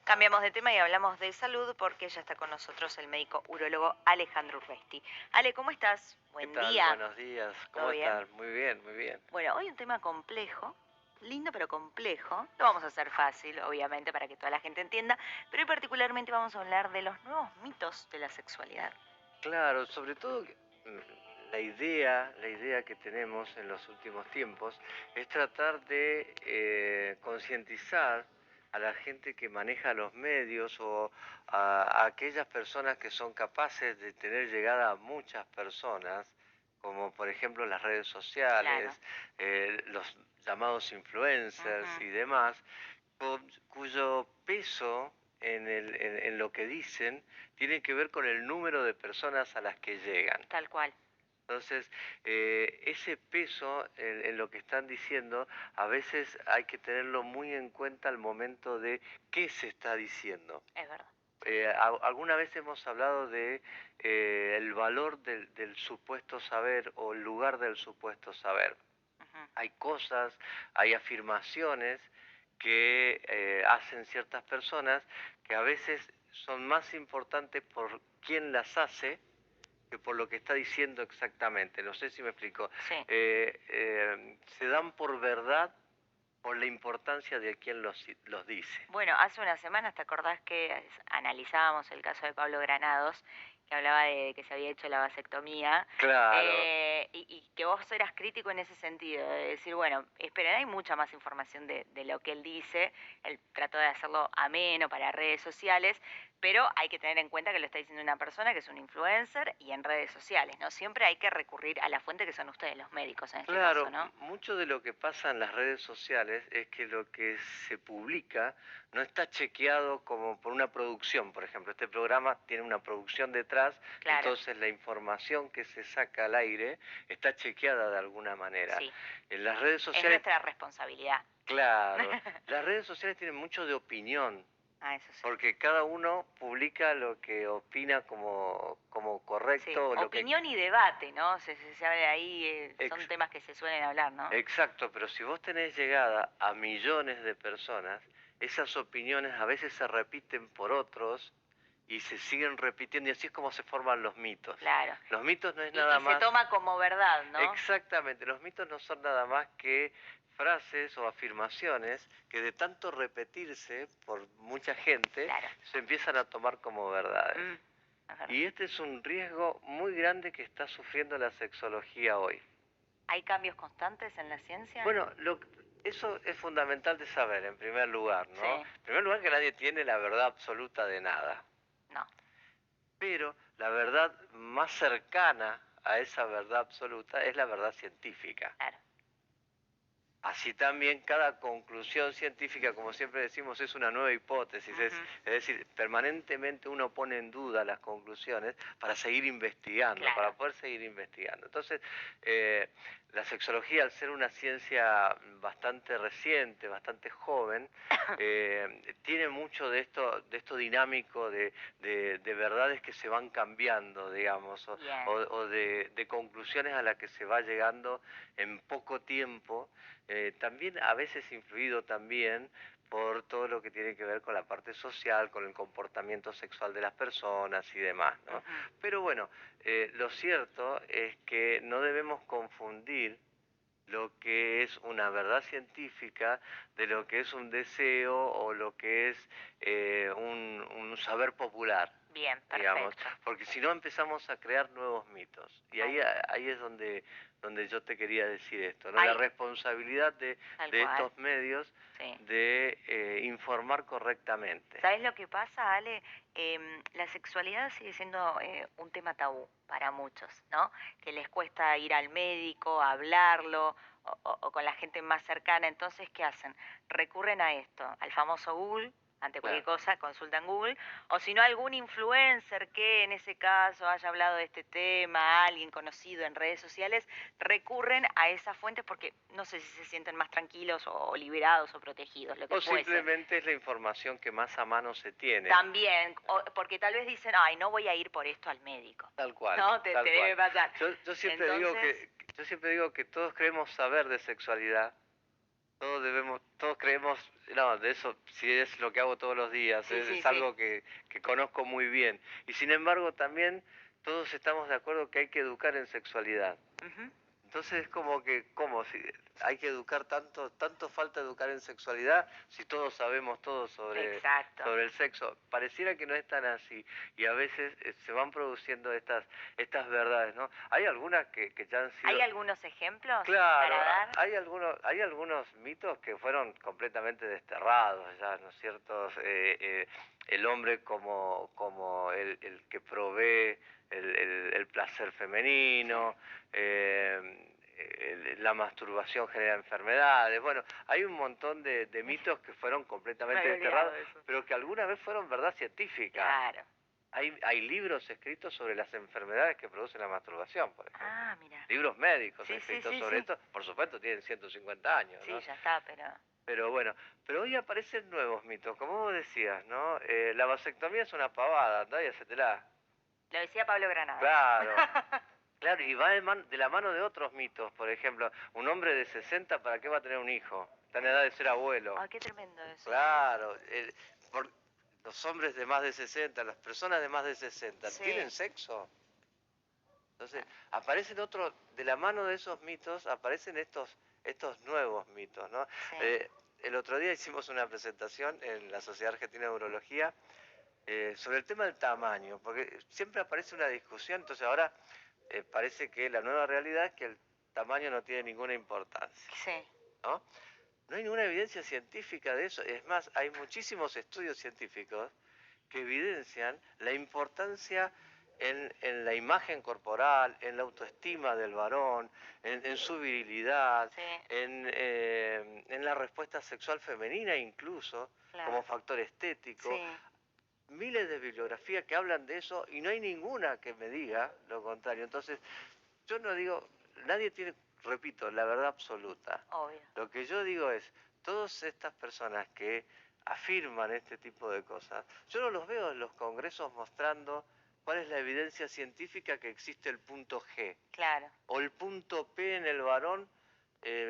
Cambiamos de tema y hablamos de salud porque ya está con nosotros el médico urólogo Alejandro Urresti. Ale, ¿cómo estás? ¿Qué Buen tal? día. Buenos días. ¿Todo ¿Cómo bien? están? Muy bien, muy bien. Bueno, hoy un tema complejo, lindo pero complejo. Lo vamos a hacer fácil, obviamente, para que toda la gente entienda, pero hoy particularmente vamos a hablar de los nuevos mitos de la sexualidad. Claro, sobre todo la idea que tenemos en los últimos tiempos es tratar de concientizar a la gente que maneja los medios o a aquellas personas que son capaces de tener llegada a muchas personas, como por ejemplo las redes Claro. sociales, los llamados influencers Ujú. y demás, cuyo peso en lo que dicen tiene que ver con el número de personas a las que llegan. Tal cual. Entonces, ese peso en lo que están diciendo, a veces hay que tenerlo muy en cuenta al momento de qué se está diciendo. Es verdad. Alguna vez hemos hablado de el valor del supuesto saber o el lugar del supuesto saber. Ujú. Hay cosas, hay afirmaciones que hacen ciertas personas que a veces son más importantes por quién las hace que por lo que está diciendo exactamente. No sé si me explico. Sí. Se dan por verdad por la importancia de quien los dice. Bueno, hace unas semanas, ¿te acordás que analizábamos el caso de Pablo Granados, que hablaba de que se había hecho la vasectomía, Claro, y que vos eras crítico en ese sentido, de decir, bueno, esperen, hay mucha más información de lo que él dice, él trató de hacerlo ameno para redes sociales, pero hay que tener en cuenta que lo está diciendo una persona que es un influencer y en redes sociales, ¿no? Siempre hay que recurrir a la fuente que son ustedes, los médicos en este caso, claro, ¿no? mucho de lo que pasa en las redes sociales es que lo que se publica no está chequeado como por una producción, por ejemplo. Este programa tiene una producción detrás, Claro, entonces la información que se saca al aire está chequeada de alguna manera. sí, En las redes es sociales, nuestra responsabilidad. claro, las redes sociales tienen mucho de opinión, Ah, eso sí. porque cada uno publica lo que opina como Sí, correcto, o lo que... opinión y debate, ¿no? Se habla ahí, son ex- temas que se suelen hablar, ¿no? Exacto, pero si vos tenés llegada a millones de personas, esas opiniones a veces se repiten por otros y se siguen repitiendo y así es como se forman los mitos. Claro. Los mitos no es Y nada se más, toma como verdad, ¿no? exactamente, los mitos no son nada más que frases o afirmaciones que de tanto repetirse por mucha gente Claro. se empiezan a tomar como verdades. Es verdad. Y este es un riesgo muy grande que está sufriendo la sexología hoy. ¿Hay cambios constantes en la ciencia? Bueno, eso es fundamental de saber, en primer lugar, Sí, ¿no? En primer lugar que nadie tiene la verdad absoluta de nada, no, pero la verdad más cercana a esa verdad absoluta es la verdad científica. claro. Así también cada conclusión científica, como siempre decimos, es una nueva hipótesis, Ujú. es decir, permanentemente uno pone en duda las conclusiones para seguir investigando, Claro. para poder seguir investigando. Entonces, eh, la sexología, al ser una ciencia bastante reciente, bastante joven, tiene mucho de esto dinámico de verdades que se van cambiando, digamos, Bien. o de conclusiones a las que se va llegando en poco tiempo, también a veces influido también por todo lo que tiene que ver con la parte social, con el comportamiento sexual de las personas y demás, ¿no? Ujú. Pero bueno, lo cierto es que no debemos confundir lo que es una verdad científica de lo que es un deseo o lo que es un saber popular, Bien, digamos, perfecto. porque si no empezamos a crear nuevos mitos. Y Hay, ahí es donde yo te quería decir esto, ¿no? La hay, responsabilidad tal de cual. estos medios Sí. de informar correctamente. ¿Sabes lo que pasa, Ale? La sexualidad sigue siendo un tema tabú para muchos, ¿no? Que les cuesta ir al médico, hablarlo, o con la gente más cercana. Entonces, ¿qué hacen? Recurren a esto, al famoso Google, ante cualquier Claro. cosa, consultan Google, o si no, algún influencer que en ese caso haya hablado de este tema, alguien conocido en redes sociales, recurren a esas fuentes porque no sé si se sienten más tranquilos o liberados o protegidos, lo que O fuese. simplemente es la información que más a mano se tiene. También, porque tal vez dicen, ay, no voy a ir por esto al médico. Tal cual, ¿No? Te tal cual. debe pasar. Yo siempre digo Entonces, yo siempre digo que todos creemos saber de sexualidad, todos creemos, no, de eso, si es lo que hago todos los días, Sí, sí, es sí. algo que conozco muy bien. Y sin embargo también todos estamos de acuerdo que hay que educar en sexualidad. Ujú. Entonces es como que, ¿cómo? Si hay que educar tanto falta educar en sexualidad, si todos sabemos todo Exacto. sobre el sexo. Pareciera que no es tan así. Y a veces se van produciendo estas verdades, ¿no? Hay algunas que ya han ¿Hay sido. algunos ejemplos Claro, para dar? hay algunos mitos que fueron completamente desterrados ya, ¿no es cierto? El hombre como el que provee el placer femenino, Sí. la masturbación genera enfermedades. Bueno, hay un montón de mitos que fueron Me completamente había olvidado desterrados, de eso. pero que alguna vez fueron verdad científica. Claro. Hay libros escritos sobre las enfermedades que producen la masturbación, por ejemplo. Ah, mira. Libros médicos Sí, sí, escritos sí, sobre sí. esto, por supuesto tienen 150 años, Sí, ¿no? ya está, pero... Pero bueno, pero hoy aparecen nuevos mitos, como vos decías, ¿no? La vasectomía es una pavada, andá y hacétela. Lo decía Pablo Granados. Claro, claro, y va de la mano de otros mitos, por ejemplo, un hombre de 60, ¿para qué va a tener un hijo? Está en edad de ser abuelo. Ay, qué tremendo eso, ¿eh? Claro, por, los hombres de más de 60, las personas de más de 60, Sí. ¿tienen sexo? Entonces, aparecen otros, de la mano de esos mitos, aparecen estos nuevos mitos, ¿no? Sí. El otro día hicimos una presentación en la Sociedad Argentina de Urología sobre el tema del tamaño, porque siempre aparece una discusión, entonces ahora parece que la nueva realidad es que el tamaño no tiene ninguna importancia, Sí. ¿no? No hay ninguna evidencia científica de eso, es más, hay muchísimos estudios científicos que evidencian la importancia en la imagen corporal, en la autoestima del varón, en su virilidad, Sí. en la respuesta sexual femenina incluso, como Claro. factor estético. Sí. Miles de bibliografías que hablan de eso y no hay ninguna que me diga lo contrario. Entonces, yo no digo, nadie tiene, repito, la verdad absoluta. Obvio. Lo que yo digo es, todas estas personas que afirman este tipo de cosas, yo no los veo en los congresos mostrando cuál es la evidencia científica que existe el punto G Claro. o el punto P en el varón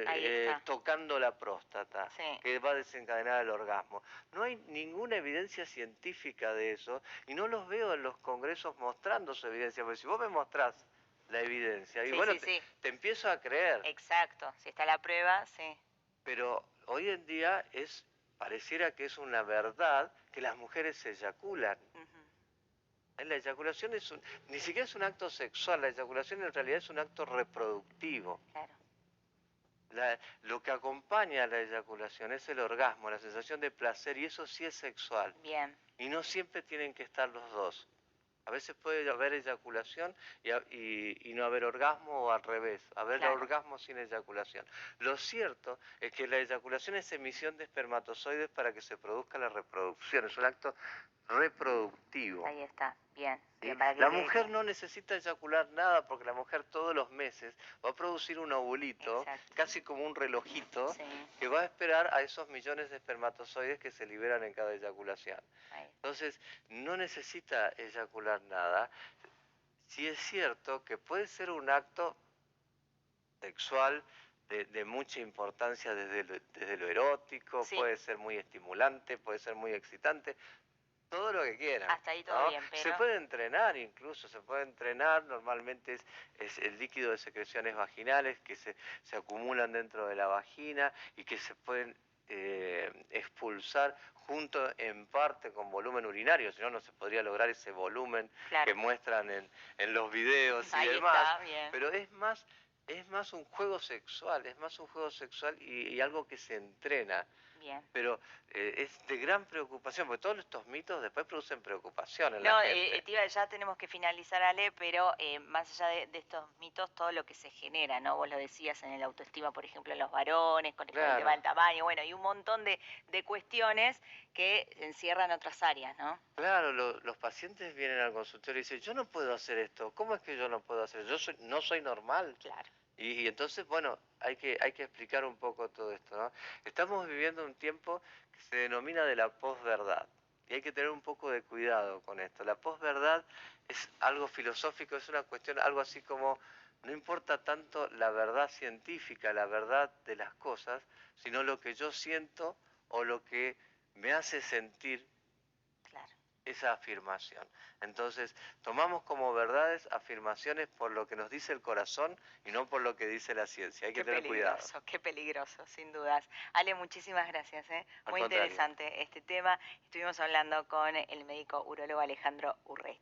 Ahí está. tocando la próstata, Sí. que va a desencadenar el orgasmo. No hay ninguna evidencia científica de eso y no los veo en los congresos mostrando su evidencia, porque si vos me mostrás la evidencia, y Sí, bueno, sí, sí. te empiezo a creer, Exacto. Si está la prueba, sí. pero hoy en día pareciera que es una verdad que las mujeres se eyaculan. Ujú. La eyaculación ni siquiera es un acto sexual, la eyaculación en realidad es un acto reproductivo. Claro. Lo que acompaña a la eyaculación es el orgasmo, la sensación de placer, y eso sí es sexual. Bien. Y no siempre tienen que estar los dos. A veces puede haber eyaculación y no haber orgasmo, o al revés, haber Claro. orgasmo sin eyaculación. Lo cierto es que la eyaculación es emisión de espermatozoides para que se produzca la reproducción, es un acto reproductivo. Ahí está. Bien. ¿Sí? Bien, para que La quede mujer claro. no necesita eyacular nada porque la mujer todos los meses va a producir un ovulito, Exacto. casi como un relojito, Sí. que va a esperar a esos millones de espermatozoides que se liberan en cada eyaculación. Ahí. Entonces, no necesita eyacular nada. Sí es cierto que puede ser un acto sexual de mucha importancia desde lo erótico, Sí. puede ser muy estimulante, puede ser muy excitante, todo lo que quieran, Hasta ahí todo ¿no? bien, Se pero... puede entrenar incluso, se puede entrenar, normalmente es el líquido de secreciones vaginales que se acumulan dentro de la vagina y que se pueden expulsar junto en parte con volumen urinario, si no, no se podría lograr ese volumen Claro. que muestran en los videos y Ahí demás, está. Bien. pero es más un juego sexual, es más un juego sexual y algo que se entrena. Bien. Pero es de gran preocupación, porque todos estos mitos después producen preocupación en la No, gente. ya tenemos que finalizar, Ale, pero más allá de estos mitos, todo lo que se genera, ¿no? Vos lo decías en el autoestima, por ejemplo, en los varones, con el tema Claro, del tamaño, bueno, y un montón de cuestiones que encierran otras áreas, ¿no? claro, los pacientes vienen al consultorio y dicen, yo no puedo hacer esto, ¿cómo es que yo no puedo hacer? No soy normal. Claro. Y entonces, bueno, hay que explicar un poco todo esto, ¿no? Estamos viviendo un tiempo que se denomina de la posverdad. Y hay que tener un poco de cuidado con esto. La posverdad es algo filosófico, es una cuestión, algo así como No importa tanto la verdad científica, la verdad de las cosas, sino lo que yo siento o lo que me hace sentir Claro. esa afirmación. Entonces, tomamos como verdades afirmaciones por lo que nos dice el corazón y no por lo que dice la ciencia. Hay que tener cuidado. Qué peligroso, sin dudas. Ale, muchísimas gracias. Al Muy contrario. interesante este tema. Estuvimos hablando con el médico urólogo Alejandro Urresti.